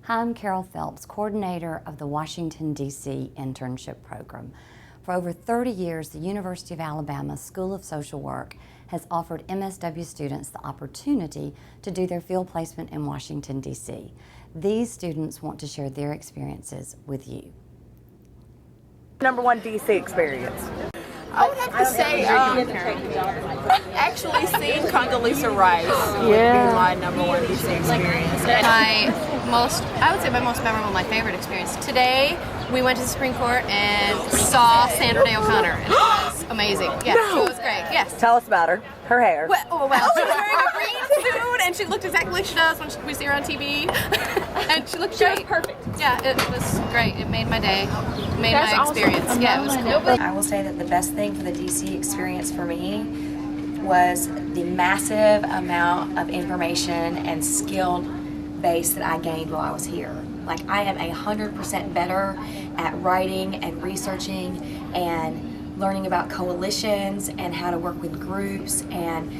Hi, I'm Carroll Phelps, coordinator of the Washington D.C Internship Program. For over 30 years, the University of Alabama School of Social Work has offered MSW students the opportunity to do their field placement in Washington, D.C. These students want to share their experiences with you. Number one DC experience. I would have to say, actually seeing Condoleezza Rice would be my number one DC experience. I would say my most memorable, my favorite experience. Today, we went to the Supreme Court and saw Sandra Day O'Connor, and it was amazing. Yeah, she was great. Yes. Tell us about her. Her hair. Well, she was wearing a green suit, and she looked exactly like she does when we see her on TV. And she looked great. She was perfect. Yeah, it was great. It made my day. Made my experience. Awesome. Yeah, it was cool. I will say that the best thing for the DC experience for me was the massive amount of information and skilled base that I gained while I was here. Like, I am 100% better at writing and researching and learning about coalitions and how to work with groups and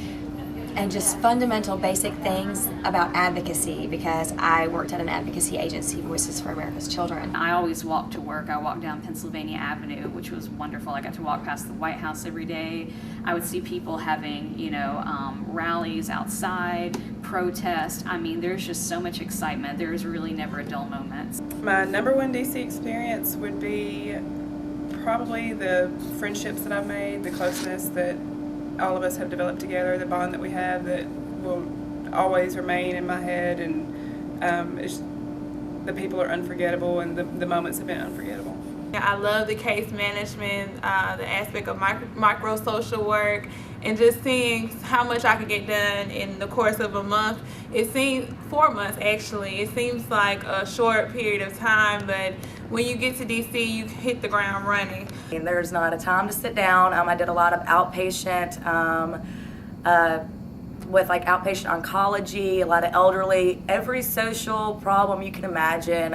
just fundamental basic things about advocacy, because I worked at an advocacy agency, Voices for America's Children. I always walked to work. I walked down Pennsylvania Avenue, which was wonderful. I got to walk past the White House every day. I would see people having, rallies outside, protest. I mean, there's just so much excitement. There's really never a dull moment. My number one DC experience would be probably the friendships that I've made, the closeness that all of us have developed together, the bond that we have that will always remain in my head, and the people are unforgettable, and the moments have been unforgettable. I love the case management, the aspect of micro social work, and just seeing how much I could get done in the course of a month. 4 months actually. It seems like a short period of time, but when you get to DC, you hit the ground running. And there's not a time to sit down. I did a lot of outpatient with like outpatient oncology, a lot of elderly, every social problem you can imagine.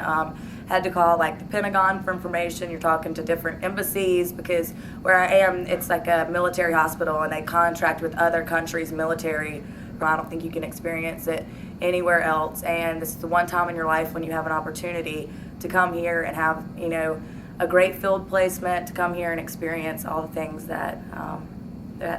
Had to call like the Pentagon for information. You're talking to different embassies, because where I am, it's like a military hospital and they contract with other countries' military. I don't think you can experience it anywhere else, and this is the one time in your life when you have an opportunity to come here and have, a great field placement, to come here and experience all the things that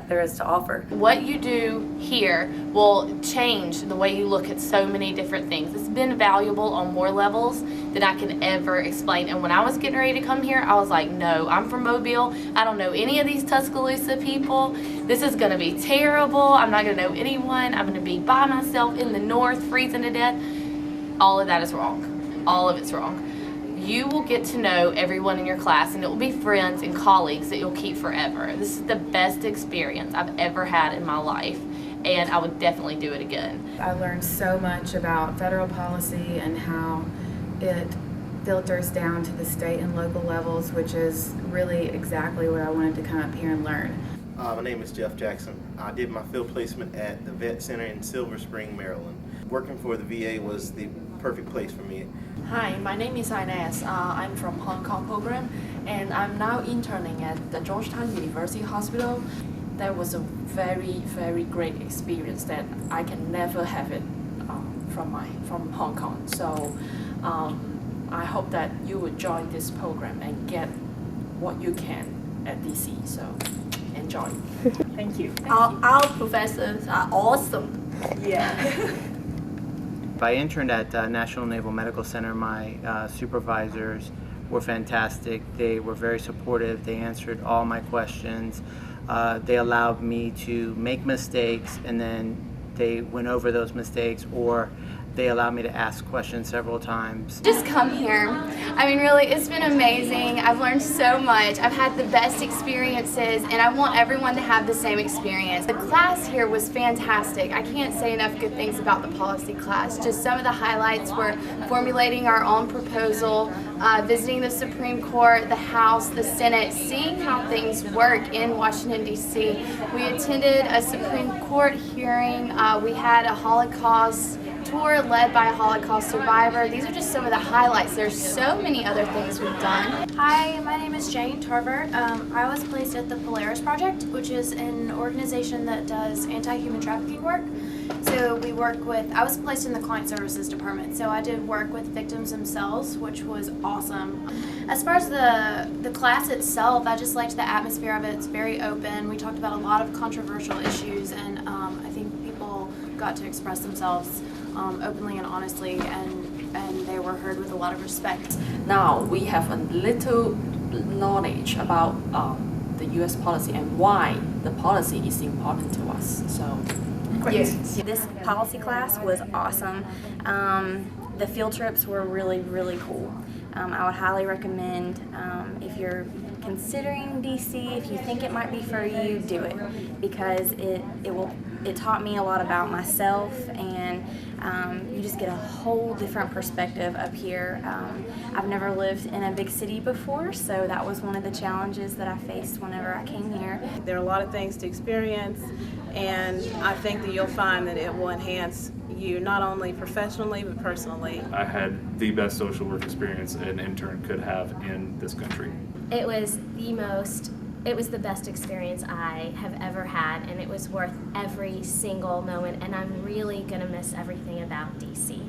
there is to offer. What you do here will change the way you look at so many different things. It's been valuable on more levels than I can ever explain. And when I was getting ready to come here, I was like, no, I'm from Mobile. I don't know any of these Tuscaloosa people. This is gonna be terrible. I'm not gonna know anyone. I'm gonna be by myself in the north, freezing to death. All of that is wrong. All of it's wrong. You will get to know everyone in your class, and it will be friends and colleagues that you'll keep forever. This is the best experience I've ever had in my life, and I would definitely do it again. I learned so much about federal policy and how it filters down to the state and local levels, which is really exactly what I wanted to come up here and learn. My name is Jeff Jackson. I did my field placement at the Vet Center in Silver Spring, Maryland. Working for the VA was the perfect place for me. Hi, my name is Inez. I'm from Hong Kong program, and I'm now interning at the Georgetown University Hospital. That was a very, very great experience that I can never have it from Hong Kong. So I hope that you would join this program and get what you can at DC. So enjoy. Thank you. Our professors are awesome. Yeah. I interned at National Naval Medical Center. My supervisors were fantastic. They were very supportive. They answered all my questions. They allowed me to make mistakes, and then they went over those mistakes, or they allowed me to ask questions several times. Just come here. I mean, really, it's been amazing. I've learned so much. I've had the best experiences, and I want everyone to have the same experience. The class here was fantastic. I can't say enough good things about the policy class. Just some of the highlights were formulating our own proposal, visiting the Supreme Court, the House, the Senate, seeing how things work in Washington, D.C. We attended a Supreme Court hearing. We had a Holocaust tour led by a Holocaust survivor. These are just some of the highlights. There's so many other things we've done. Hi, my name is Cheng, Tarver. I was placed at the Polaris Project, which is an organization that does anti-human trafficking work. So I was placed in the client services department, so I did work with victims themselves, which was awesome. As far as the class itself, I just liked the atmosphere of it. It's very open. We talked about a lot of controversial issues, and I think people got to express themselves openly and honestly, and they were heard with a lot of respect. Now we have a little knowledge about the U.S. policy and why the policy is important to us. So. Yes. This policy class was awesome. The field trips were really, really cool. I would highly recommend if you're considering DC, if you think it might be for you, do it, because it taught me a lot about myself, and you just get a whole different perspective up here. I've never lived in a big city before, so that was one of the challenges that I faced whenever I came here. There are a lot of things to experience, and I think that you'll find that it will enhance you not only professionally but personally. I had the best social work experience an intern could have in this country. It was the best experience I have ever had, and it was worth every single moment, and I'm really gonna miss everything about DC.